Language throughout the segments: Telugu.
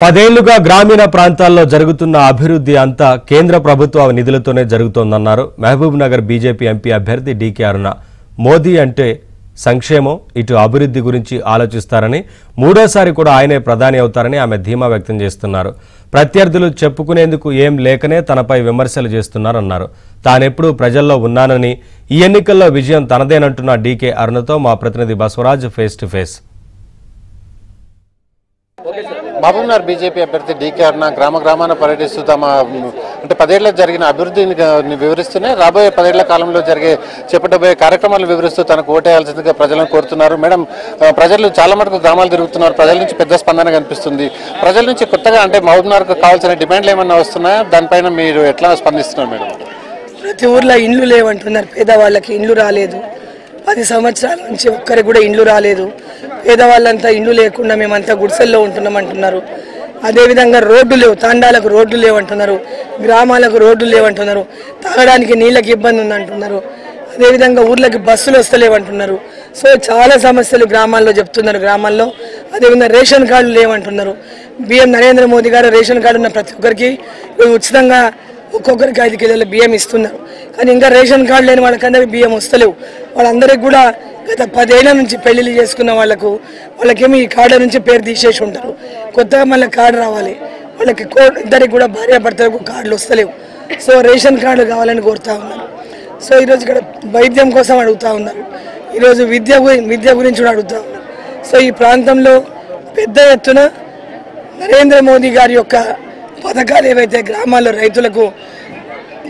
పదేళ్లుగా గ్రామీణ ప్రాంతాల్లో జరుగుతున్న అభివృద్ధి అంతా కేంద్ర ప్రభుత్వ నిధులతోనే జరుగుతోందన్నారు మహబూబ్ నగర్ బీజేపీ ఎంపీ అభ్యర్థి డీకే అరుణ. మోదీ అంటే సంక్షేమం, ఇటు అభివృద్ధి గురించి ఆలోచిస్తారని, మూడోసారి కూడా ఆయనే ప్రధాని అవుతారని ఆమె ధీమా వ్యక్తం చేస్తున్నారు. ప్రత్యర్థులు చెప్పుకునేందుకు ఏం లేకనే తనపై విమర్శలు చేస్తున్నారన్నారు. తానెప్పుడు ప్రజల్లో ఉన్నానని, ఈ ఎన్నికల్లో విజయం తనదేనంటున్న డీకే అరుణతో మా ప్రతినిధి Basavaraj face to face. Mahbubnagar BJP అభ్యర్థి డీకే అరుణ గ్రామాన పర్యటిస్తూ తమ అంటే 10 ఏళ్ల జరిగిన అభివృద్ధిని వివరిస్తూనే రాబోయే 10 ఏళ్ల కాలంలో చేపట్టబోయే కార్యక్రమాలు వివరిస్తూ తనకు ఓటేయాల్సిందిగా ప్రజలను కోరుతున్నారు. మేడం, ప్రజలు చాలా మటుకు గ్రామాలు తిరుగుతున్నారు, ప్రజల నుంచి పెద్ద స్పందన కనిపిస్తుంది. ప్రజల నుంచి కొత్తగా అంటే మహబూబ్ నగర్కు కావాల్సిన డిమాండ్లు ఏమన్నా వస్తున్నాయా? దానిపైన మీరు ఎట్లా స్పందిస్తున్నారు మేడం? ప్రతి ఊర్లో ఇండ్లు లేవంటున్నారు, పేదవాళ్ళకి ఇండ్లు రాలేదు. 10 సంవత్సరాల నుంచి ఒక్కరికి కూడా ఇండ్లు రాలేదు. పేదవాళ్ళంతా ఇండ్లు లేకుండా మేమంతా గుడిసెల్లో ఉంటున్నాం అంటున్నారు. అదేవిధంగా రోడ్డు లేవు, తాండాలకు రోడ్లు లేవంటున్నారు, గ్రామాలకు రోడ్లు లేవంటున్నారు, తాగడానికి నీళ్ళకి ఇబ్బంది ఉందంటున్నారు. అదేవిధంగా ఊర్లకి బస్సులు వస్తలేవంటున్నారు. సో చాలా సమస్యలు గ్రామాల్లో చెప్తున్నారు. గ్రామాల్లో అదేవిధంగా రేషన్ కార్డులు లేవంటున్నారు. బియ్యం నరేంద్ర మోదీ గారు రేషన్ కార్డు ఉన్న ప్రతి ఒక్కరికి ఉచితంగా ఒక్కొక్కరికి 5 కిలోల బియ్యం ఇస్తున్నారు. కానీ ఇంకా రేషన్ కార్డు లేని వాళ్ళకన్నా బియ్యం వస్తలేవు. వాళ్ళందరికీ కూడా గత 10 ఏళ్ల నుంచి పెళ్లిళ్ళు చేసుకున్న వాళ్ళకేమో ఈ కార్డు నుంచి పేరు తీసేసి ఉంటారు. కొత్తగా మళ్ళీ కార్డు రావాలి. వాళ్ళకి ఇద్దరికి కూడా భార్యాభర్తలకు కార్డులు వస్తలేవు. సో రేషన్ కార్డు కావాలని కోరుతూ ఉన్నారు. సో ఈరోజు ఇక్కడ వైద్యం కోసం అడుగుతూ ఉన్నారు. ఈరోజు విద్య గురించి కూడా అడుగుతూ ఉన్నారు. సో ఈ ప్రాంతంలో పెద్ద ఎత్తున నరేంద్ర మోదీ గారి యొక్క పథకాలు ఏవైతే గ్రామాల్లో రైతులకు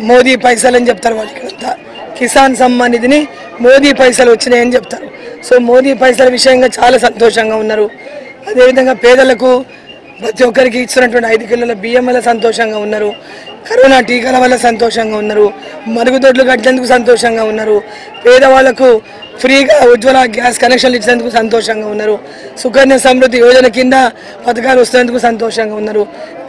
మోదీ పైసలు అని చెప్తారు, వాళ్ళు ఇక్కడంతా కిసాన్ సమ్మాన్ నిధిని మోదీ పైసలు వచ్చినాయని చెప్తారు. సో మోదీ పైసల విషయంగా చాలా సంతోషంగా ఉన్నారు. అదేవిధంగా పేదలకు ప్రతి ఒక్కరికి ఇచ్చినటువంటి 5 కిలోల బియ్యం వల్ల సంతోషంగా ఉన్నారు. కరోనా టీకాల వల్ల సంతోషంగా ఉన్నారు. మరుగుదొడ్లు కట్టినందుకు సంతోషంగా ఉన్నారు. పేదవాళ్లకు ఫ్రీగా ఉజ్వల గ్యాస్ కనెక్షన్లు ఇచ్చినందుకు సంతోషంగా ఉన్నారు. సుకన్య సమృద్ధి యోజన కింద పథకాలు వస్తున్నందుకు సంతోషంగా ఉన్నారు.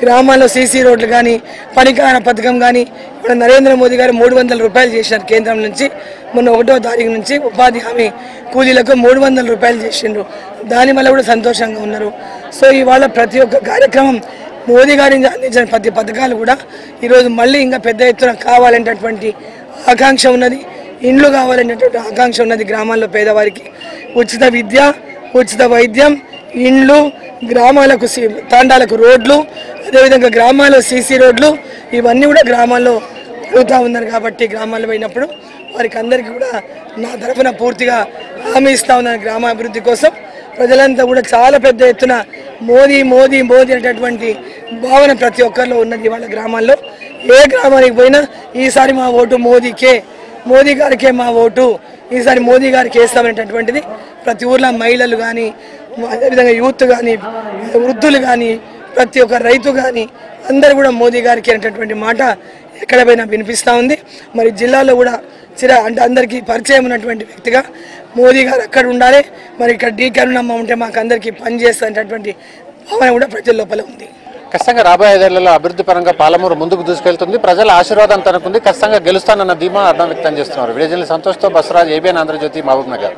గ్రామాల్లో సీసీ రోడ్లు కానీ, పనికార పథకం కానీ ఇప్పుడు నరేంద్ర మోదీ గారు 300 రూపాయలు చేసినారు కేంద్రం నుంచి. మొన్న 1వ తారీఖు నుంచి ఉపాధి హామీ కూలీలకు 300 రూపాయలు చేసిండ్రు. దానివల్ల కూడా సంతోషంగా ఉన్నారు. సో ఇవాళ ప్రతి ఒక్క కార్యక్రమం మోదీ గారి అందించిన ప్రతి పథకాలు కూడా ఈరోజు మళ్ళీ ఇంకా పెద్ద ఎత్తున కావాలనేటటువంటి ఆకాంక్ష ఉన్నది. ఇండ్లు కావాలనేటువంటి ఆకాంక్ష ఉన్నది. గ్రామాల్లో పేదవారికి ఉచిత విద్య, ఉచిత వైద్యం, ఇండ్లు, గ్రామాలకు తాండాలకు రోడ్లు, అదేవిధంగా గ్రామాల్లో సీసీ రోడ్లు, ఇవన్నీ కూడా గ్రామాల్లో అడుగుతూ ఉన్నారు. కాబట్టి గ్రామాల్లో పోయినప్పుడు వారికి అందరికీ కూడా నా తరఫున పూర్తిగా హామీ ఇస్తూ ఉన్నాను. గ్రామాభివృద్ధి కోసం ప్రజలంతా కూడా చాలా పెద్ద ఎత్తున మోదీ మోదీ మోదీ అనేటటువంటి భావన ప్రతి ఒక్కరిలో ఉన్నది. వాళ్ళ గ్రామాల్లో ఏ గ్రామానికి పోయినా ఈసారి మా ఓటు మోదీకే, మోదీ గారికే మా ఓటు, ఈసారి మోదీ గారికి వేస్తామనేటటువంటిది ప్రతి ఊర్లో మహిళలు కానీ, అదేవిధంగా యూత్ కానీ, వృద్ధులు కానీ, ప్రతి ఒక్క రైతు కానీ అందరూ కూడా మోదీ గారికి అనేటటువంటి మాట ఎక్కడ పోయినా వినిపిస్తూ ఉంది. మరి జిల్లాలో కూడా అంటే అందరికీ పరిచయం ఉన్నటువంటి వ్యక్తిగా మోదీ గారు అక్కడ ఉండాలి. మరి ఇక్కడ డీకే అరుణ ఉంటే మాకు అందరికీ పనిచేస్తున్నటువంటి భావన కూడా ప్రజల లోపల ఉంది. ఖచ్చితంగా రాబోయే 5 ఏళ్లలో అభివృద్ధి పరంగా పాలమూరు ముందుకు దూసుకెళ్తుంది. ప్రజల ఆశీర్వాదం తనకుంది. ఖచ్చితంగా గెలుస్తానన్న ధీమా అర్థం వ్యక్తం చేస్తున్నారు. వీడియో జర్నలిస్ట్ సంతోష్తో బసవరాజ్, ఏబిఎన్ ఆంధ్రజ్యోతి, మహబూబ్ నగర్.